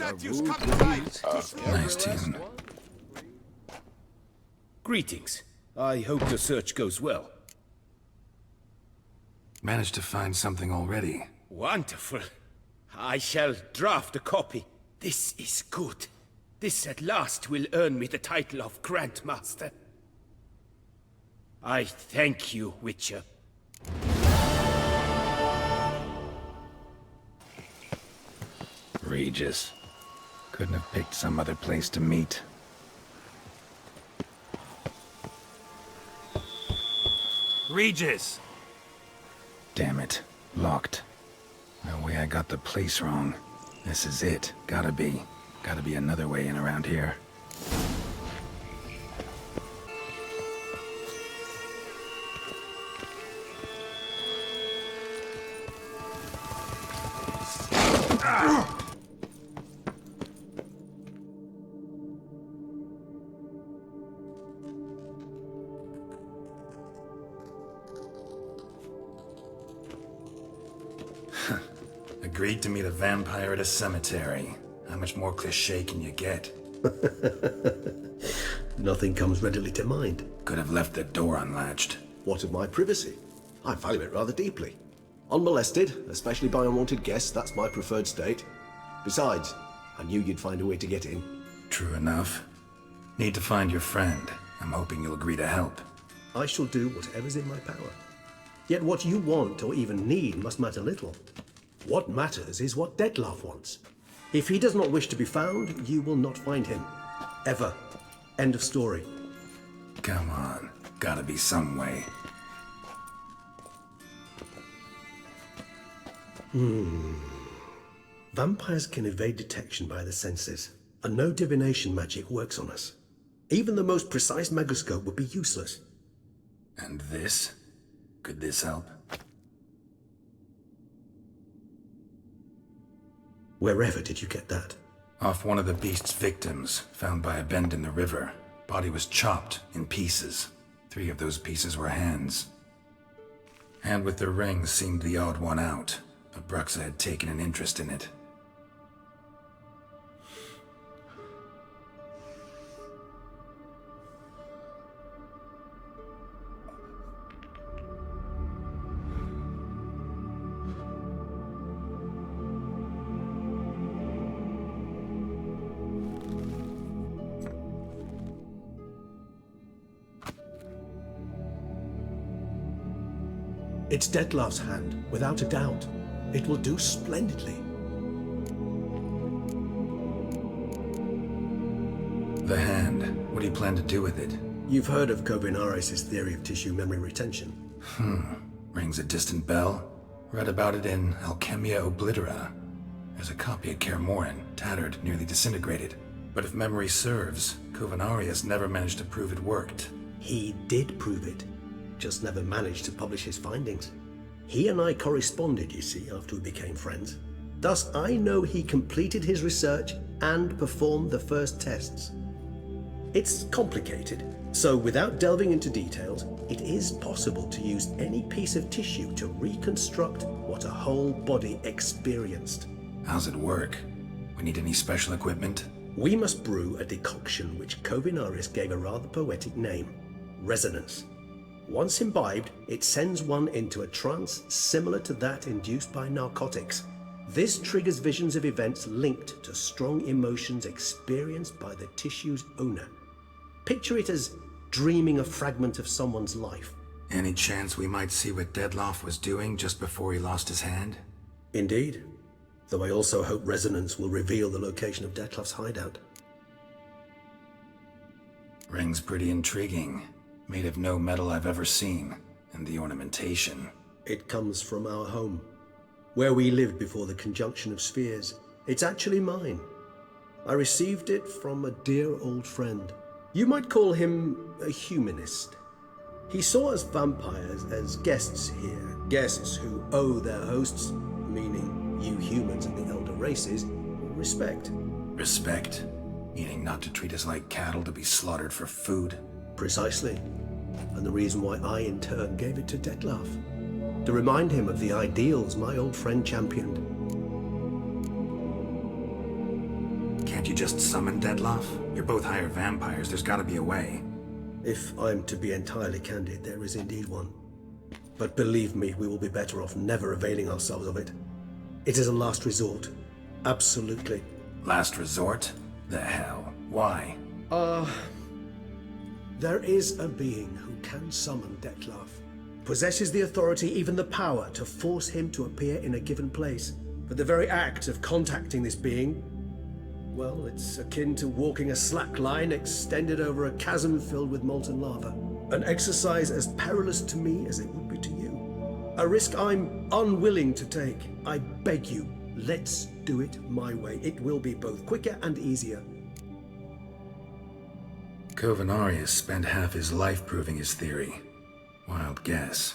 Nice tune. Greetings. I hope the search goes well. Managed to find something already. Wonderful. I shall draft a copy. This is good. This at last will earn me the title of Grandmaster. I thank you, Witcher. Regis. Couldn't have picked some other place to meet. Regis! Damn it. Locked. No way I got the place wrong. This is it. Gotta be. Gotta be another way in around here. Agreed to meet a vampire at a cemetery. How much more cliché can you get? Nothing comes readily to mind. Could have left the door unlatched. What of my privacy? I value it rather deeply. Unmolested, especially by unwanted guests, that's my preferred state. Besides, I knew you'd find a way to get in. True enough. Need to find your friend. I'm hoping you'll agree to help. I shall do whatever's in my power. Yet what you want or even need must matter little. What matters is what Dettlaff wants. If he does not wish to be found, you will not find him. Ever. End of story. Come on. Gotta be some way. Vampires can evade detection by the senses, and no divination magic works on us. Even the most precise megoscope would be useless. And this? Could this help? Wherever did you get that? Off one of the beast's victims, found by a bend in the river. Body was chopped in pieces. 3 of those pieces were hands. Hand with the ring seemed the odd one out, but Bruxa had taken an interest in it. It's Dettlaff's hand, without a doubt. It will do splendidly. The hand. What do you plan to do with it? You've heard of Kovinaris' theory of tissue memory retention. Rings a distant bell. Read about it in Alchemia Oblitera. There's a copy at Kaer Morhen, tattered, nearly disintegrated. But if memory serves, Kovinaris never managed to prove it worked. He did prove it. Just never managed to publish his findings. He and I corresponded, you see, after we became friends. Thus, I know he completed his research and performed the first tests. It's complicated, so without delving into details, it is possible to use any piece of tissue to reconstruct what a whole body experienced. How's it work? We need any special equipment? We must brew a decoction which Kovinaris gave a rather poetic name: resonance. Once imbibed, it sends one into a trance similar to that induced by narcotics. This triggers visions of events linked to strong emotions experienced by the tissue's owner. Picture it as dreaming a fragment of someone's life. Any chance we might see what Dettlaff was doing just before he lost his hand? Indeed. Though I also hope resonance will reveal the location of Dettlaff's hideout. Ring's pretty intriguing. Made of no metal I've ever seen. And the ornamentation. It comes from our home, where we lived before the conjunction of spheres. It's actually mine. I received it from a dear old friend. You might call him a humanist. He saw us vampires as guests here, guests who owe their hosts, meaning you humans and the elder races, respect. Respect? Meaning not to treat us like cattle to be slaughtered for food? Precisely. And the reason why I, in turn, gave it to Dettlaff. To remind him of the ideals my old friend championed. Can't you just summon Dettlaff? You're both hired vampires, there's gotta be a way. If I'm to be entirely candid, there is indeed one. But believe me, we will be better off never availing ourselves of it. It is a last resort. Absolutely. Last resort? The hell? Why? There is a being who can summon Dettlaff. Possesses the authority, even the power, to force him to appear in a given place. But the very act of contacting this being, well, it's akin to walking a slack line extended over a chasm filled with molten lava. An exercise as perilous to me as it would be to you. A risk I'm unwilling to take. I beg you, let's do it my way. It will be both quicker and easier. Covenarius spent half his life proving his theory. Wild guess.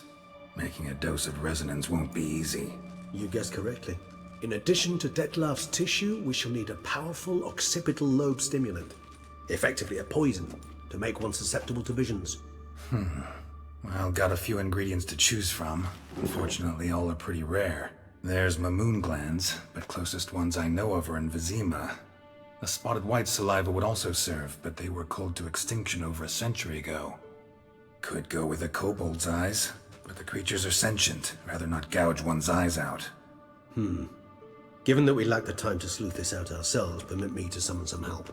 Making a dose of resonance won't be easy. You guessed correctly. In addition to Dettlaff's tissue, we shall need a powerful occipital lobe stimulant. Effectively a poison, to make one susceptible to visions. Well, got a few ingredients to choose from. Unfortunately, all are pretty rare. There's Mamoon glands, but closest ones I know of are in Vizima. A spotted white saliva would also serve, but they were cold to extinction over a century ago. Could go with a kobold's eyes, but the creatures are sentient. Rather not gouge one's eyes out. Given that we lack the time to sleuth this out ourselves, permit me to summon some help.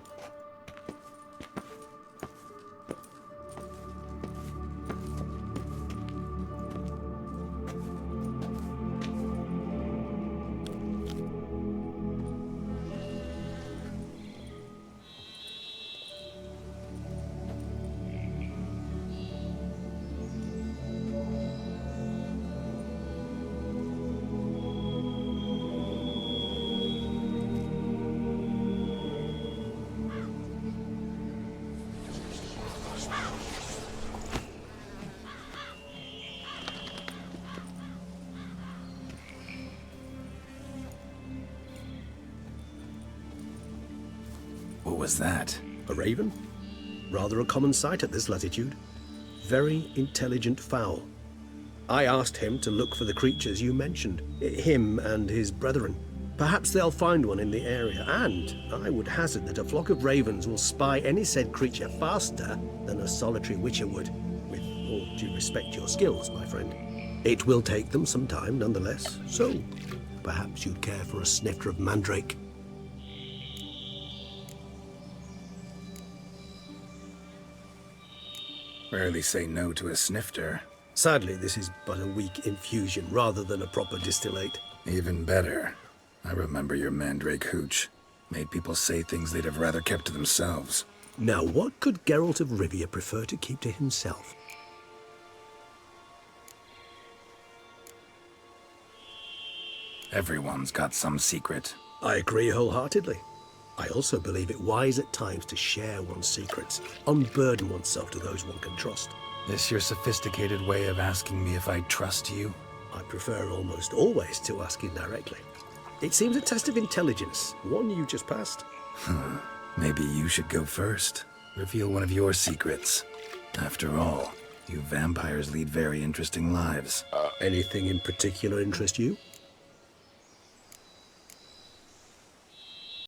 What was that? A raven? Rather a common sight at this latitude. Very intelligent fowl. I asked him to look for the creatures you mentioned, him and his brethren. Perhaps they'll find one in the area, and I would hazard that a flock of ravens will spy any said creature faster than a solitary witcher would, with all due respect to your skills, my friend. It will take them some time, nonetheless, so perhaps you'd care for a snifter of mandrake. Rarely say no to a snifter. Sadly, this is but a weak infusion rather than a proper distillate. Even better. I remember your mandrake hooch. Made people say things they'd have rather kept to themselves. Now, what could Geralt of Rivia prefer to keep to himself? Everyone's got some secret. I agree wholeheartedly. I also believe it wise at times to share one's secrets, unburden oneself to those one can trust. This your sophisticated way of asking me if I trust you? I prefer almost always to ask indirectly. It seems a test of intelligence, one you just passed. Maybe you should go first. Reveal one of your secrets. After all, you vampires lead very interesting lives. Anything in particular interest you?